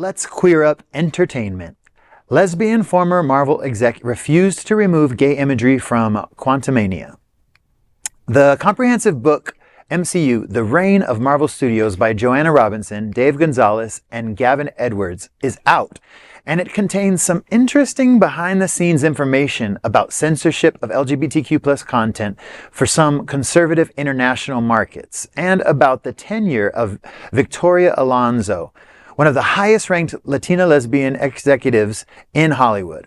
let's queer up entertainment. Lesbian former Marvel exec refused to remove gay imagery from Quantumania. The comprehensive book MCU, The Reign of Marvel Studios by Joanna Robinson, Dave Gonzales, and Gavin Edwards is out, and it contains some interesting behind-the-scenes information about censorship of LGBTQ+ content for some conservative international markets, and about the tenure of Victoria Alonso, one of the highest-ranked Latina lesbian executives in Hollywood,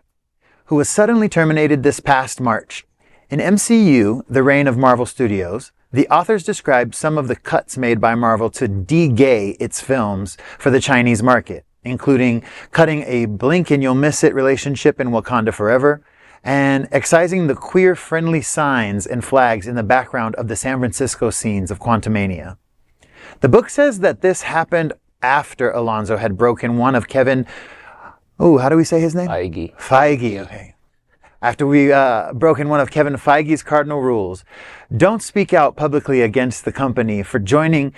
who was suddenly terminated this past March. In MCU, The Reign of Marvel Studios, the authors described some of the cuts made by Marvel to de-gay its films for the Chinese market, including cutting a blink-and-you'll-miss-it relationship in Wakanda Forever, and excising the queer-friendly signs and flags in the background of the San Francisco scenes of Quantumania. The book says that this happened after Alonso had broken one of Kevin... Oh, how do we say his name? Feige, okay. After we broken one of Kevin Feige's cardinal rules. Don't speak out publicly against the company for joining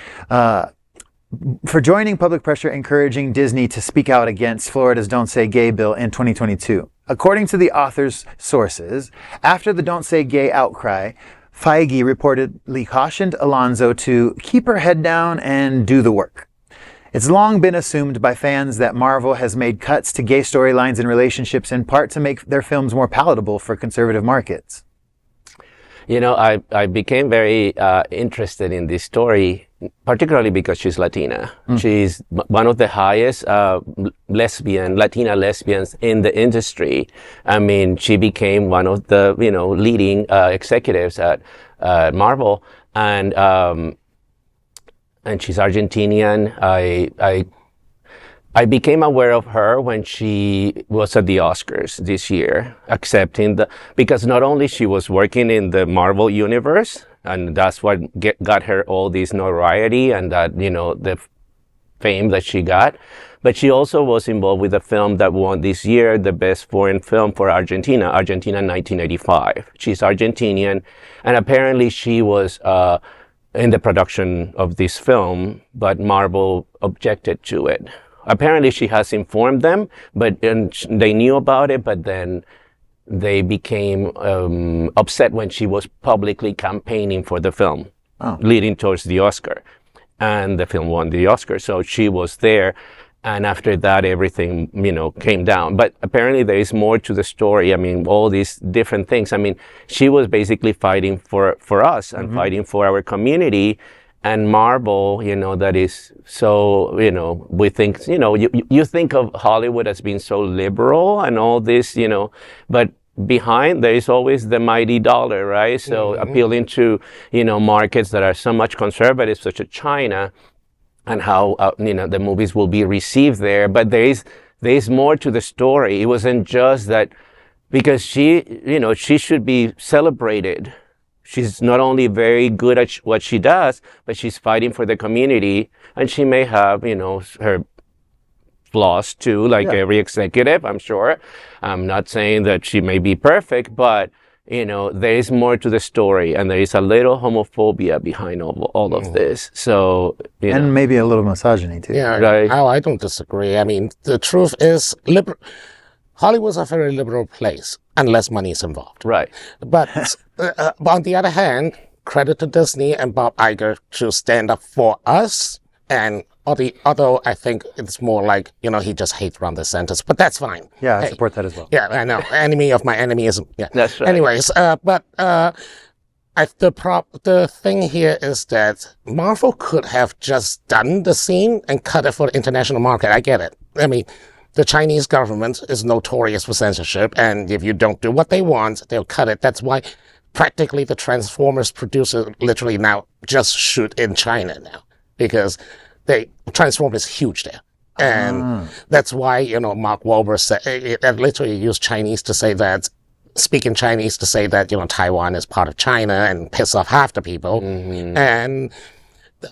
public pressure encouraging Disney to speak out against Florida's Don't Say Gay bill in 2022. According to the author's sources, after the Don't Say Gay outcry, Feige reportedly cautioned Alonso to keep her head down and do the work. It's long been assumed by fans that Marvel has made cuts to gay storylines and relationships in part to make their films more palatable for conservative markets. You know, I became very interested in this story, particularly because she's Latina. She's one of the highest Latina lesbians in the industry. I mean, she became one of the, leading executives at Marvel. And she's Argentinian. I became aware of her when she was at the Oscars this year, because not only she was working in the Marvel universe, and that's what got her all this notoriety and that, the fame that she got, but she also was involved with a film that won this year the best foreign film for Argentina 1985. She's Argentinian, and apparently she was in the production of this film, but Marvel objected to it. Apparently she has informed them, and they knew about it, but then they became upset when she was publicly campaigning for the film, leading towards the Oscar. And the film won the Oscar, so she was there. And after that, everything, came down. But apparently there is more to the story. I mean, all these different things. I mean, she was basically fighting for us and fighting for our community. And Marvel, that is so, we think, you think of Hollywood as being so liberal and all this, but behind there is always the mighty dollar, right? So appealing to, markets that are so much conservative, such as China, and how, the movies will be received there. But there is more to the story. It wasn't just that, because she should be celebrated. She's not only very good at what she does, but she's fighting for the community, and she may have, her flaws too, like every executive, I'm sure. I'm not saying that she may be perfect, but there is more to the story, and there is a little homophobia behind all of this. So, and maybe a little misogyny too. Yeah, right? I don't disagree. I mean, the truth is, Hollywood's a very liberal place, unless money is involved. Right. But on the other hand, credit to Disney and Bob Iger to stand up for us. And although I think it's more like, he just hates around the sentence, but that's fine. Yeah, I support that as well. Yeah, I know. Enemy of my enemy is, yeah. That's right. Anyways, the thing here is that Marvel could have just done the scene and cut it for the international market. I get it. I mean, the Chinese government is notorious for censorship, and if you don't do what they want, they'll cut it. That's why practically the Transformers producer literally now just shoot in China now, because Transformers is huge there. And that's why, Mark Wahlberg said, literally used Chinese to say that, speaking Chinese to say that, Taiwan is part of China and piss off half the people. And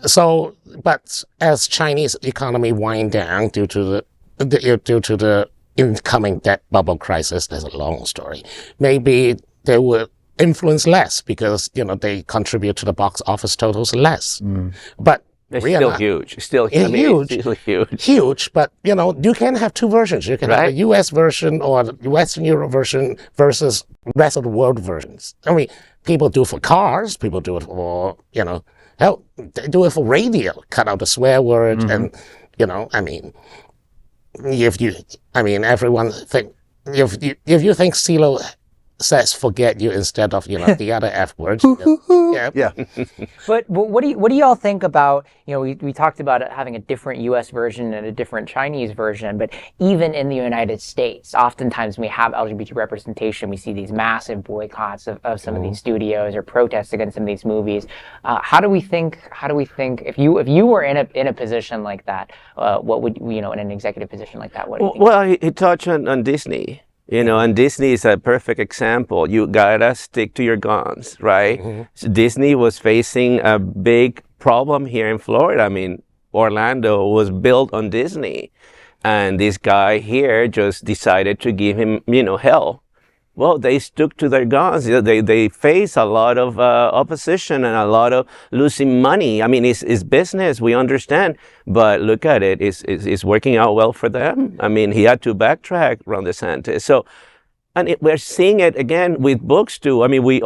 so, but as Chinese economy wind down due to the incoming debt bubble crisis, there's a long story. Maybe they would influence less because, they contribute to the box office totals less. But It's still huge. It's still huge. It's still huge. Huge, but you can have two versions. You can have a US version or the Western Europe version versus rest of the world versions. I mean, people do it for cars. People do it for hell, they do it for radio. Cut out the swear word, and I mean, everyone think if you think CeeLo says forget you instead of the other F words. Yeah. But what do y'all think about we talked about it having a different U.S. version and a different Chinese version, but even in the United States, oftentimes when we have LGBT representation, we see these massive boycotts of some of these studios or protests against some of these movies. How do we think if you were in a position like that, what would in an executive position like that? What do you think? Well, he touched on Disney. And Disney is a perfect example. You gotta stick to your guns, right? So Disney was facing a big problem here in Florida. I mean, Orlando was built on Disney. And this guy here just decided to give him, hell. Well, they stuck to their guns. They face a lot of opposition and a lot of losing money. I mean, it's business, we understand. But look at it, it's working out well for them. I mean, he had to backtrack, Ron DeSantis. So, we're seeing it again with books too. I mean, we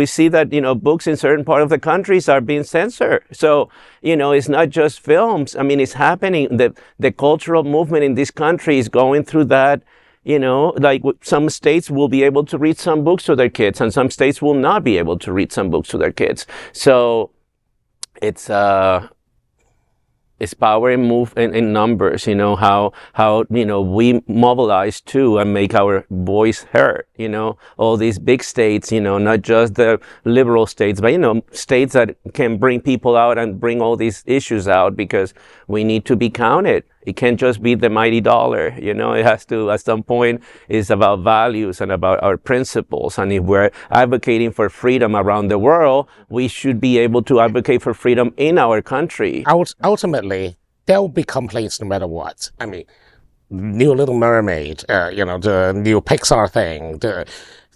see that, books in certain part of the countries are being censored. So, it's not just films. I mean, it's happening. The cultural movement in this country is going through that. Like some states will be able to read some books to their kids and some states will not be able to read some books to their kids. So it's power in numbers, how we mobilize too and make our voice heard, all these big states, not just the liberal states, but, states that can bring people out and bring all these issues out because we need to be counted. It can't just be the mighty dollar, it has to, at some point, it's about values and about our principles. And if we're advocating for freedom around the world, we should be able to advocate for freedom in our country. Ultimately, there will be complaints no matter what. I mean, new Little Mermaid, the new Pixar thing,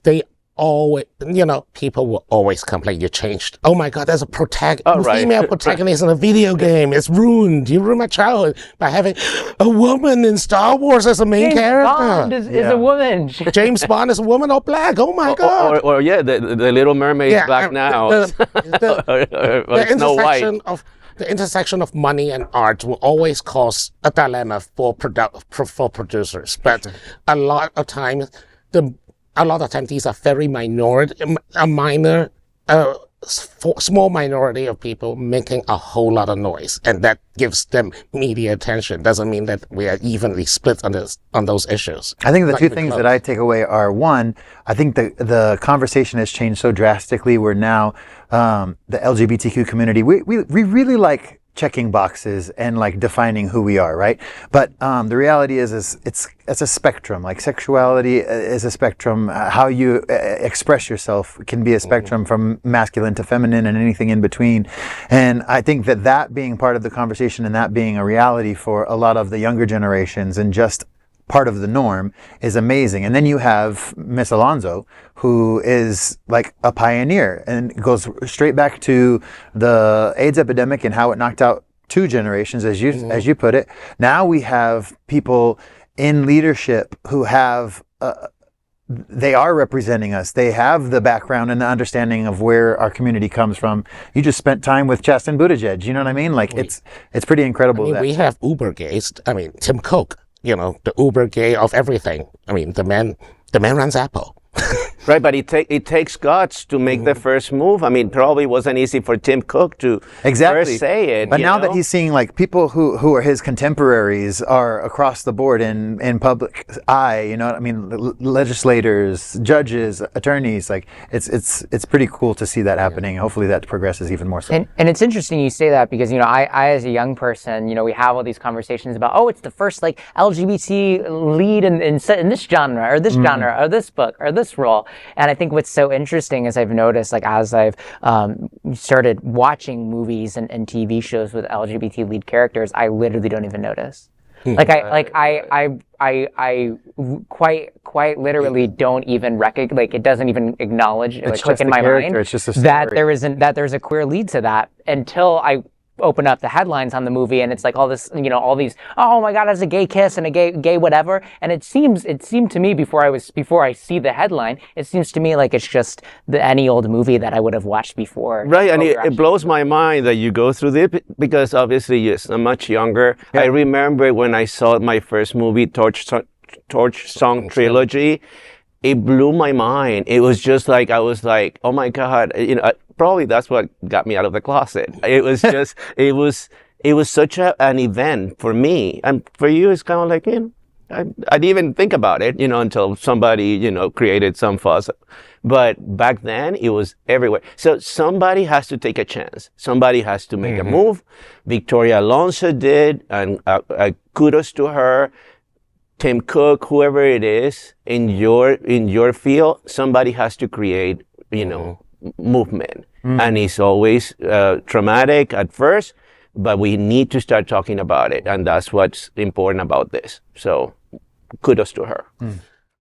they always, people will always complain. You changed. Oh my God, there's a female protagonist in a video game. It's ruined. You ruined my childhood by having a woman in Star Wars as a main character. Bond is a woman. James Bond is a woman or black. Oh my God. Or the Little Mermaid is black now. The intersection of money and art will always cause a dilemma for producers. But a lot of times these are very small minority of people making a whole lot of noise, and that gives them media attention. Doesn't mean that we are evenly split on those issues. I think the two things that I take away are, one, I think the conversation has changed so drastically where now the LGBTQ community, we really like checking boxes and like defining who we are, right? But the reality is it's a spectrum. Like sexuality is a spectrum. How you express yourself can be a spectrum from masculine to feminine and anything in between. And I think that being part of the conversation and that being a reality for a lot of the younger generations and just part of the norm is amazing. And then you have Miss Alonso, who is like a pioneer and goes straight back to the AIDS epidemic and how it knocked out 2 generations, as you put it. Now we have people in leadership who have they are representing us. They have the background and the understanding of where our community comes from. You just spent time with Chasten Buttigieg. You know what I mean? Like it's pretty incredible. We have Uber gays. I mean, Tim Cook. The Uber gay of everything. I mean, the man runs Apple. Right, but it takes guts to make the first move. I mean, probably wasn't easy for Tim Cook to first say it. But now that he's seeing like people who are his contemporaries are across the board in public eye, I mean, legislators, judges, attorneys, like it's pretty cool to see that happening. Hopefully that progresses even more so. And it's interesting you say that because, I as a young person, we have all these conversations about, it's the first like LGBT lead in this genre or this genre or this book or this role. And I think what's so interesting is I've noticed, like, as I've started watching movies and TV shows with LGBT lead characters, I literally don't even notice. I quite literally don't even recognize, like, it doesn't even acknowledge, it's click in my mind it's just a that there's a queer lead to that until I open up the headlines on the movie, and it's like all this, all these, oh my God, it's a gay kiss and a gay whatever. And it seemed to me before I see the headline, it seems to me like it's just any old movie that I would have watched before. Right, and it blows my mind that you go through this because obviously I'm much younger. Yeah. I remember when I saw my first movie, Torch Song Trilogy. It blew my mind. It was just like, I was like, oh my God, probably that's what got me out of the closet. It was just, it was such an event for me. And for you, it's kind of like, I didn't even think about it, until somebody, created some fuss. But back then, it was everywhere. So somebody has to take a chance. Somebody has to make a move. Victoria Alonso did, and kudos to her. Tim Cook, whoever it is in your field, somebody has to create, movement. And it's always traumatic at first, but we need to start talking about it. And that's what's important about this. So kudos to her.